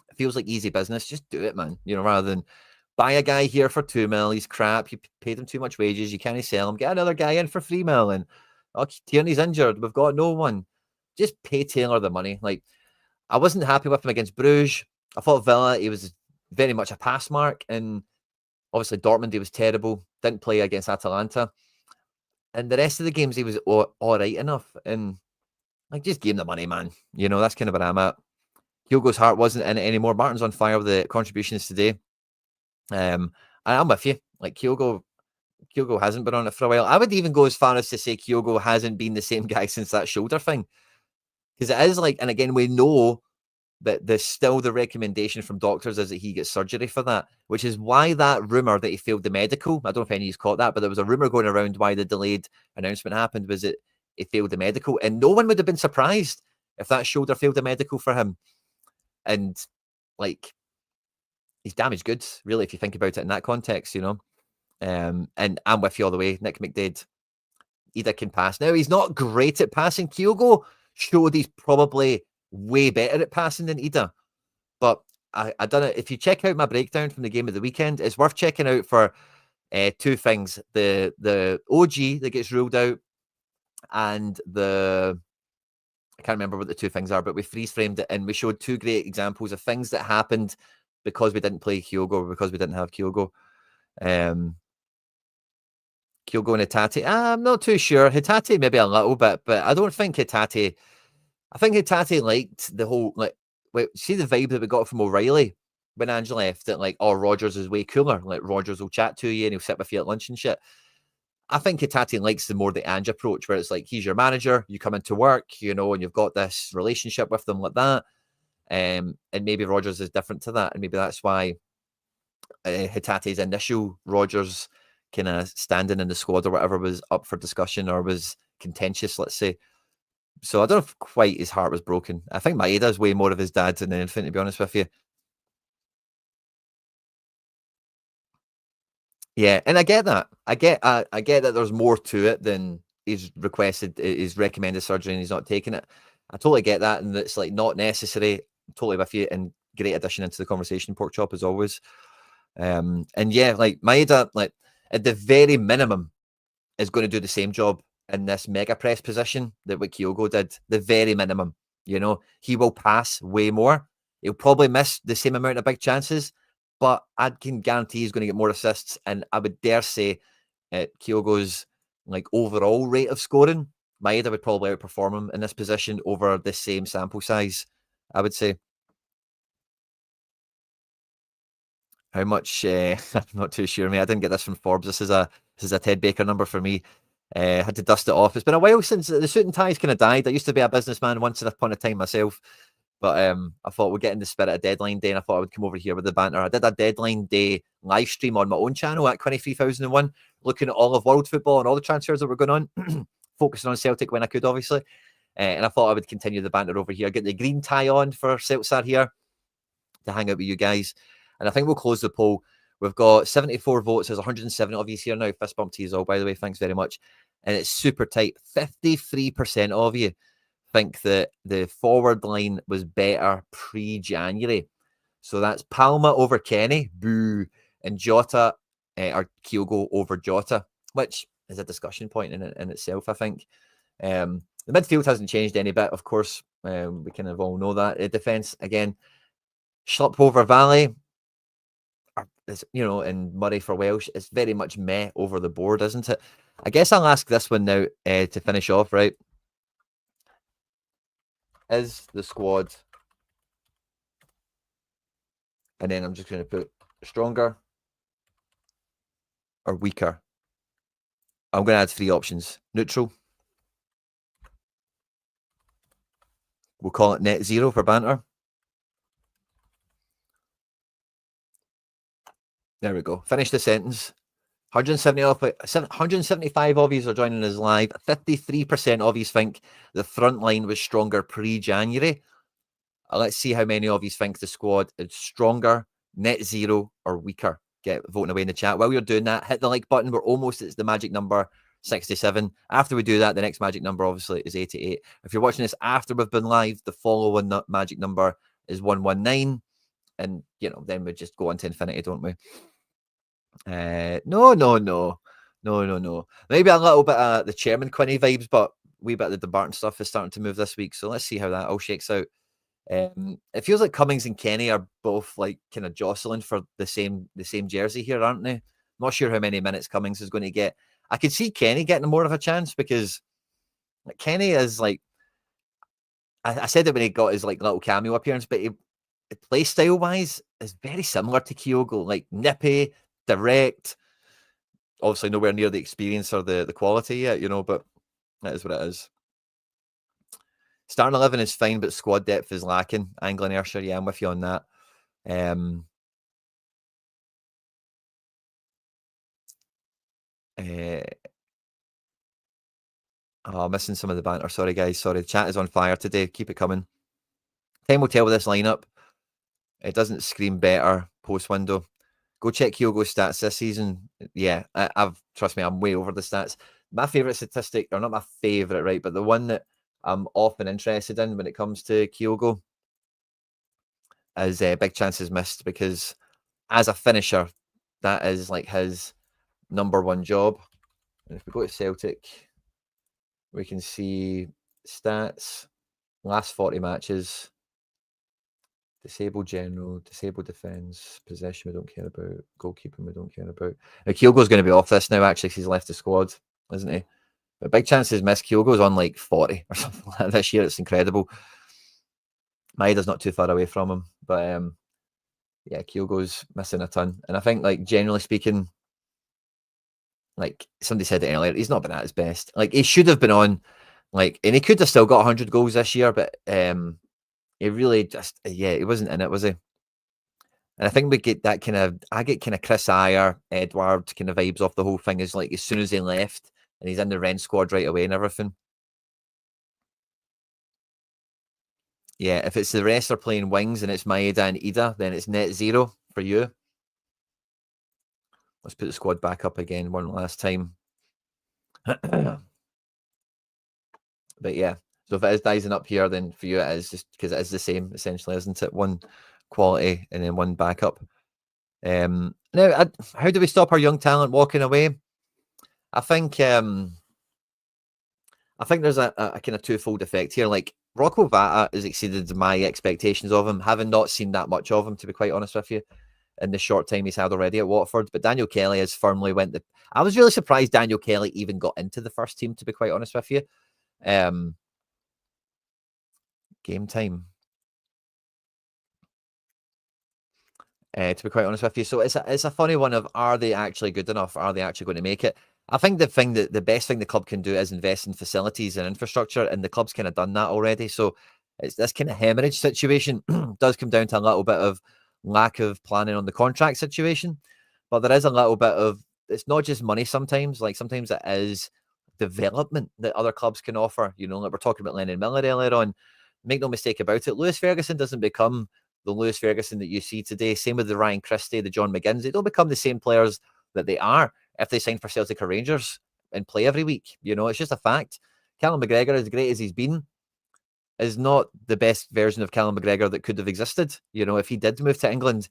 It feels like easy business. Just do it, man. Rather than buy a guy here for 2 mil. He's crap. You paid him too much wages. You can't sell him. Get another guy in for 3 mil. And Tierney's injured. We've got no one. Just pay Taylor the money. Like, I wasn't happy with him against Bruges. I thought Villa, he was very much a pass mark. And obviously Dortmund, he was terrible. Didn't play against Atalanta. And the rest of the games, he was all right enough. And like, just give him the money, man. That's kind of where I'm at. Kyogo's heart wasn't in it anymore. Martin's on fire with the contributions today. And I'm with you. Like Kyogo hasn't been on it for a while. I would even go as far as to say Kyogo hasn't been the same guy since that shoulder thing. Because it is like, and again, we know that there's still the recommendation from doctors is that he gets surgery for that, which is why that rumor that he failed the medical, I don't know if any of you caught that, but there was a rumor going around why the delayed announcement happened was that he failed the medical. And no one would have been surprised if that shoulder failed the medical for him. And like, he's damaged goods, really, if you think about it in that context, you know. And I'm with you all the way. Nick McDade, Ida can pass. Now, he's not great at passing. Kyogo showed he's probably way better at passing than Ida. But I don't know. If you check out my breakdown from the game of the weekend, it's worth checking out for two things. The OG that gets ruled out and I can't remember what the two things are, but we freeze framed it and we showed two great examples of things that happened because we didn't play Kyogo or because we didn't have Kyogo. Kyogo and Hatate, I'm not too sure. Hatate maybe a little bit, but I don't think Hatate. I think Hatate liked the whole see the vibe that we got from O'Reilly when Ange left. That like, oh, Rodgers is way cooler. Like Rodgers will chat to you and he'll sit with you at lunch and shit. I think Hatate likes the more the Ange approach, where it's like he's your manager, you come into work, you know, and you've got this relationship with them like that. And maybe Rodgers is different to that, and maybe that's why Hatate's initial Rodgers kind of standing in the squad or whatever was up for discussion or was contentious, let's say. So I don't know if quite his heart was broken. I think Maeda's way more of his dad than anything, to be honest with you. Yeah, and I get that. I get that there's more to it than he's requested, he's recommended surgery and he's not taking it. I totally get that, and it's like not necessary. I'm totally with you, and great addition into the conversation, Pork Chop, as always. And yeah, like Maeda, like at the very minimum, is going to do the same job in this mega press position that what Kyogo did. The very minimum, you know, he will pass way more. He'll probably miss the same amount of big chances, but I can guarantee he's going to get more assists. And I would dare say, Kyogo's like overall rate of scoring, Maeda would probably outperform him in this position over the same sample size, I would say. How much? I'm not too sure, mate. I didn't get this from Forbes. This is a Ted Baker number for me. Had to dust it off. It's been a while since the suit and ties kind of died. I used to be a businessman once upon a time myself, but I thought we'd get in the spirit of deadline day, and I thought I would come over here with the banter. I did a deadline day live stream on my own channel at Quinny 3001, looking at all of world football and all the transfers that were going on, focusing on Celtic when I could, obviously. And I thought I would continue the banter over here, get the green tie on for Celtsar here to hang out with you guys. And I think we'll close the poll. We've got 74 votes. There's 107 of you here now. Fist bump to you all, by the way. Thanks very much. And it's super tight. 53% of you think that the forward line was better pre-January. So that's Palma over Kenny, boo, and Jota or Kyogo over Jota, which is a discussion point in itself, I think. The midfield hasn't changed any bit, of course. We kind of all know that. Defence, again, Schlupp over Valley, you know, and Murray for Welsh, it's very much meh over the board, isn't it? I guess I'll ask this one now to finish off, right? Is the squad, and then I'm just going to put stronger or weaker? I'm going to add 3 options. Neutral. We'll call it net zero for banter. There we go. Finish the sentence. 175 of you are joining us live. 53% of you think the front line was stronger pre-January. Let's see how many of you think the squad is stronger, net zero, or weaker. Get voting away in the chat. While you're doing that, hit the like button. We're almost, it's the magic number 67. After we do that, the next magic number obviously is 88. If you're watching this after we've been live, the following magic number is 119. And, you know, then we just go on to infinity, don't we? No. Maybe a little bit of the chairman Quinny vibes, but wee bit of the Barton stuff is starting to move this week. So let's see how that all shakes out. It feels like Cummings and Kenny are both like kind of jostling for the same jersey here, aren't they? Not sure how many minutes Cummings is going to get. I could see Kenny getting more of a chance because like, Kenny is like, I said it when he got his like little cameo appearance, but play style wise is very similar to Kyogo, like nippy, direct. Obviously, nowhere near the experience or the quality yet, but that is what it is. Starting 11 is fine, but squad depth is lacking. Angle inertia, yeah, I'm with you on that. Missing some of the banter. Sorry, guys. Sorry. The chat is on fire today. Keep it coming. Time will tell with this lineup. It doesn't scream better post-window. Go check Kyogo's stats this season. Yeah, trust me, I'm way over the stats. My favourite statistic, or not my favourite, right, but the one that I'm often interested in when it comes to Kyogo is big chances missed, because as a finisher, that is like his number one job. And if we go to Celtic, we can see stats, last 40 matches, disabled general, disabled defence, possession we don't care about, goalkeeping we don't care about. Now, Kyogo's going to be off this now, actually, because he's left the squad, isn't he? But big chances missed. Kyogo's on like 40 or something like that this year. It's incredible. Maeda's not too far away from him. But yeah, Kyogo's missing a ton. And I think, like, generally speaking, like somebody said it earlier, he's not been at his best. Like, he should have been on, like, and he could have still got 100 goals this year, but he really just, he wasn't in it, was he? And I think we get that I get kind of Chris Ayer, Edward kind of vibes off the whole thing, is like as soon as he left and he's in the Rennes squad right away and everything. Yeah, if it's the rest are playing wings and it's Maeda and Ida, then it's net zero for you. Let's put the squad back up again one last time. But yeah, so if it is rising up here, then for you it is just because it is the same, essentially, isn't it? One quality and then one backup. Now, how do we stop our young talent walking away? I think there's a kind of twofold effect here. Like, Rocco Vata has exceeded my expectations of him, having not seen that much of him, to be quite honest with you, in the short time he's had already at Watford. But Daniel Kelly has firmly I was really surprised Daniel Kelly even got into the first team, to be quite honest with you. Game time. To be quite honest with you. So it's a funny one of, are they actually good enough? Are they actually going to make it? I think the best thing the club can do is invest in facilities and infrastructure, and the club's kind of done that already. So it's this kind of hemorrhage situation does come down to a little bit of lack of planning on the contract situation. But there is a little bit of, it's not just money sometimes. Like, sometimes it is development that other clubs can offer. Like we're talking about Lennon Miller earlier on. Make no mistake about it, Lewis Ferguson doesn't become the Lewis Ferguson that you see today. Same with the Ryan Christie, the John McGinns. They don't become the same players that they are if they sign for Celtic or Rangers and play every week. It's just a fact. Callum McGregor, as great as he's been, is not the best version of Callum McGregor that could have existed. If he did move to England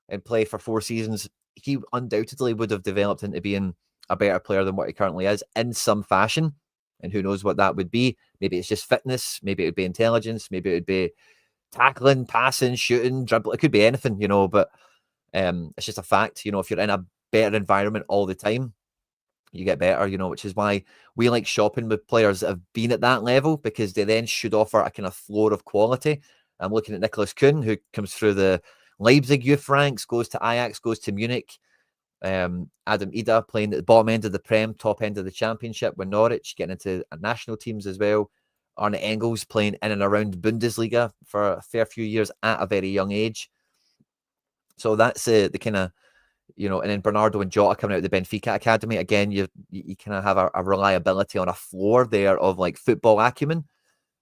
and play for 4 seasons, he undoubtedly would have developed into being a better player than what he currently is in some fashion. And who knows what that would be. Maybe it's just fitness. Maybe it would be intelligence. Maybe it would be tackling, passing, shooting, dribble. It could be anything, but it's just a fact. If you're in a better environment all the time, you get better, which is why we like shopping with players that have been at that level, because they then should offer a kind of floor of quality. I'm looking at Nicholas Kuhn, who comes through the Leipzig youth ranks, goes to Ajax, goes to Munich. Adam Ida playing at the bottom end of the Prem, top end of the Championship with Norwich, getting into national teams as well. Arne Engels playing in and around Bundesliga for a fair few years at a very young age. So that's the kind of, and then Bernardo and Jota coming out of the Benfica Academy. Again, you kind of have a reliability on a floor there of like football acumen,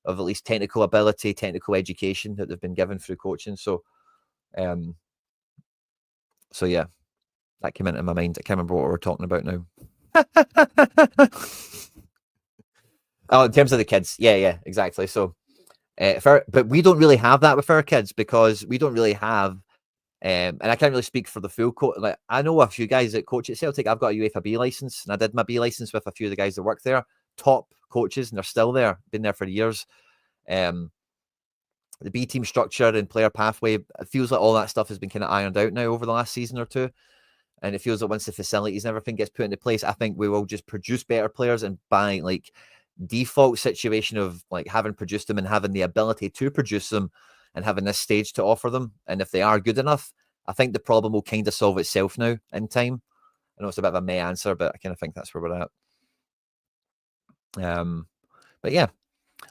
of at least technical ability, technical education that they've been given through coaching. So yeah, that came into my mind. I can't remember what we were talking about now. Oh, in terms of the kids. Yeah, exactly. So, but we don't really have that with our kids, because we don't really have, and I can't really speak for the full coach. Like, I know a few guys that coach at Celtic. I've got a UEFA B license, and I did my B license with a few of the guys that work there. Top coaches, and they're still there. Been there for years. The B team structure and player pathway, it feels like all that stuff has been kind of ironed out now over the last season or two. And it feels like once the facilities and everything gets put into place, I think we will just produce better players and buy, like, default situation of like having produced them and having the ability to produce them and having this stage to offer them. And if they are good enough, I think the problem will kind of solve itself now in time. I know it's a bit of a meh answer, but I kind of think that's where we're at. But yeah,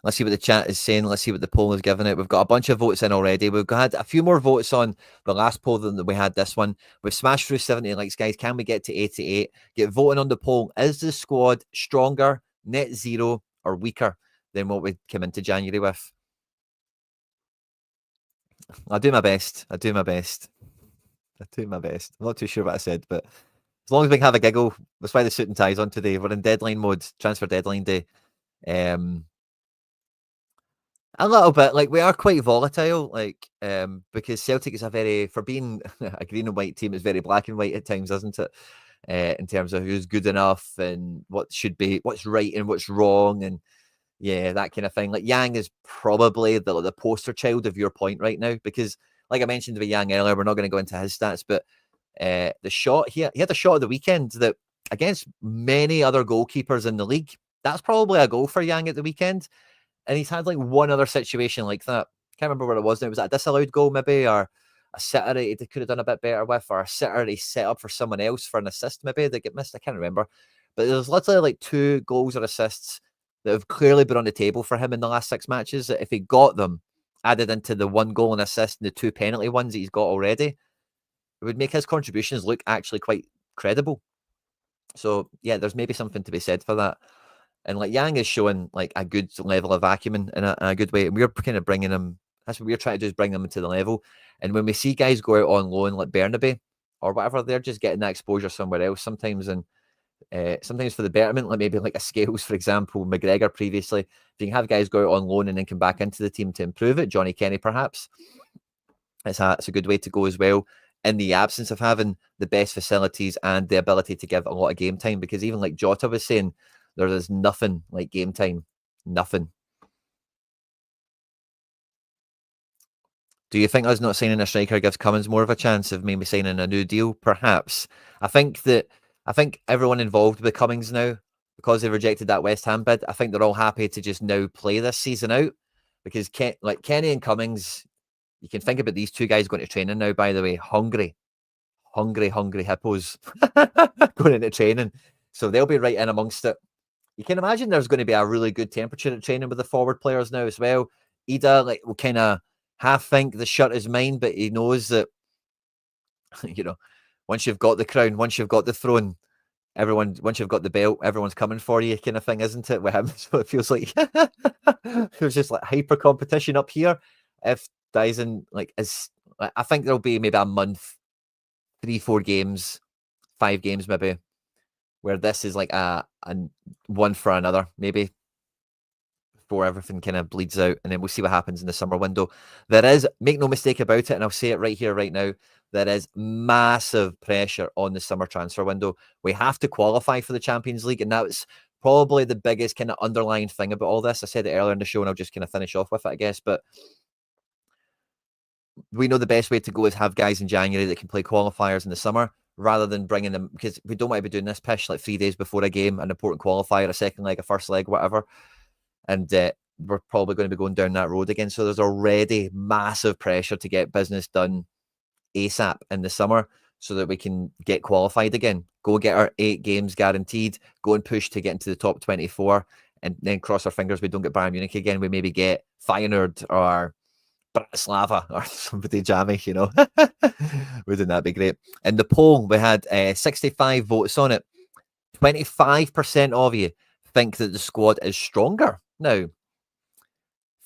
let's see what the chat is saying. Let's see what the poll is giving it. We've got a bunch of votes in already. We've had a few more votes on the last poll than we had this one. We've smashed through 70 likes, guys. Can we get to 88? Get voting on the poll. Is the squad stronger, net zero, or weaker than what we came into January with? I'll do my best. I do my best. I'm not too sure what I said, but as long as we can have a giggle, that's why the suit and tie's on today. We're in deadline mode, transfer deadline day. A little bit, like we are quite volatile, like because Celtic is a very, for being a green and white team, it's very black and white at times, isn't it? In terms of who's good enough and what should be, what's right and what's wrong, and yeah, that kind of thing. Like Yang is probably the poster child of your point right now, because like I mentioned with Yang earlier, we're not going to go into his stats, but the shot he had a shot of the weekend that against many other goalkeepers in the league, that's probably a goal for Yang at the weekend. And he's had like one other situation like that. Can't remember what it was now. Was that a disallowed goal maybe, or a sitter he could have done a bit better with, or a sitter he set up for someone else for an assist maybe that get missed? I can't remember. But there's literally like 2 goals or assists that have clearly been on the table for him in the last 6 matches. That if he got them added into the 1 goal and assist and the 2 penalty ones that he's got already, it would make his contributions look actually quite credible. So yeah, there's maybe something to be said for that. And like Yang is showing like a good level of acumen in a good way. And we're kind of bringing him, that's what we're trying to do, is bring them into the level. And when we see guys go out on loan like Bernabe or whatever, they're just getting that exposure somewhere else sometimes. And sometimes for the betterment, like maybe like a Scales, for example, McGregor previously, if you can have guys go out on loan and then come back into the team to improve it, Johnny Kenny perhaps, it's a good way to go as well, in the absence of having the best facilities and the ability to give a lot of game time. Because even like Jota was saying, there is nothing like game time. Nothing. Do you think us not signing a striker gives Cummins more of a chance of maybe signing a new deal? Perhaps. I think everyone involved with Cummins now, because they rejected that West Ham bid, I think they're all happy to just now play this season out. Because Kenny and Cummins, you can think about these 2 guys going to training now, by the way, hungry hippos going into training. So they'll be right in amongst it. You can imagine there's going to be a really good temperature at training with the forward players now as well. Ida will kind of half think the shirt is mine, but he knows that, once you've got the crown, once you've got the throne, once you've got the belt, everyone's coming for you, kind of thing, isn't it? With him, so it feels like it was just like hyper competition up here. If Dyson I think there'll be maybe a month, 3-4 games, 5 games maybe, where this is like a one for another, maybe, before everything kind of bleeds out, and then we'll see what happens in the summer window. There is, make no mistake about it, and I'll say it right here, right now, there is massive pressure on the summer transfer window. We have to qualify for the Champions League, and that's probably the biggest kind of underlying thing about all this. I said it earlier in the show, and I'll just kind of finish off with it, I guess, but we know the best way to go is have guys in January that can play qualifiers in the summer, rather than bringing them, because we don't want to be doing this pish like 3 days before a game, an important qualifier, a second leg, a first leg, whatever. And we're probably going to be going down that road again. So there's already massive pressure to get business done ASAP in the summer so that we can get qualified again. Go get our 8 games guaranteed, go and push to get into the top 24, and then cross our fingers we don't get Bayern Munich again. We maybe get Feyenoord or Bratislava or somebody jammy, Wouldn't that be great? In the poll, we had 65 votes on it. 25% of you think that the squad is stronger now.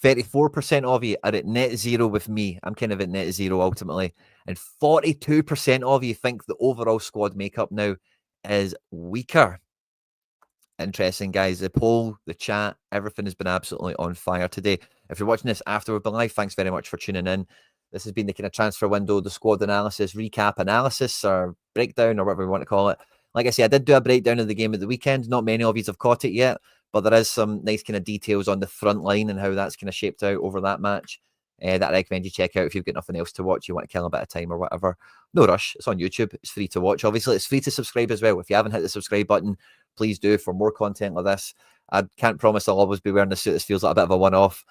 34% of you are at net zero with me. I'm kind of at net zero ultimately. And 42% of you think the overall squad makeup now is weaker. Interesting, guys. The poll, the chat, everything has been absolutely on fire today. If you're watching this after we've been live, thanks very much for tuning in. This has been the kind of transfer window, the squad analysis, recap analysis, or breakdown, or whatever we want to call it. Like I say, I did do a breakdown of the game at the weekend. Not many of you have caught it yet, but there is some nice kind of details on the front line and how that's kind of shaped out over that match that I recommend you check out if you've got nothing else to watch, you want to kill a bit of time or whatever. No rush. It's on YouTube. It's free to watch. Obviously, it's free to subscribe as well. If you haven't hit the subscribe button, please do for more content like this. I can't promise I'll always be wearing the suit. This feels like a bit of a one-off.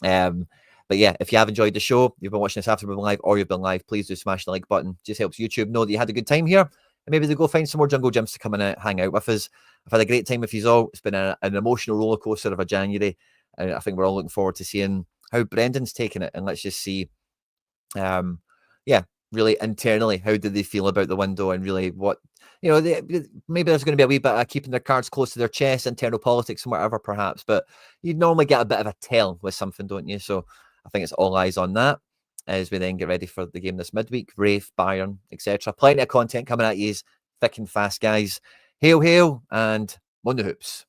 But yeah, if you have enjoyed the show, you've been watching this after we've been live, or you've been live, please do smash the like button. Just helps YouTube know that you had a good time here. And maybe they go find some more Jungle Gyms to come and hang out with us. I've had a great time with you all. It's been an emotional roller coaster of a January. And I think we're all looking forward to seeing how Brendan's taking it. And let's just see, really internally, how do they feel about the window, and really what, maybe there's going to be a wee bit of keeping their cards close to their chest, internal politics and whatever, perhaps. But you'd normally get a bit of a tell with something, don't you? So I think it's all eyes on that as we then get ready for the game this midweek. Rafe, Bayern, etc. Plenty of content coming at you thick and fast, guys. Hail, hail, and on the hoops.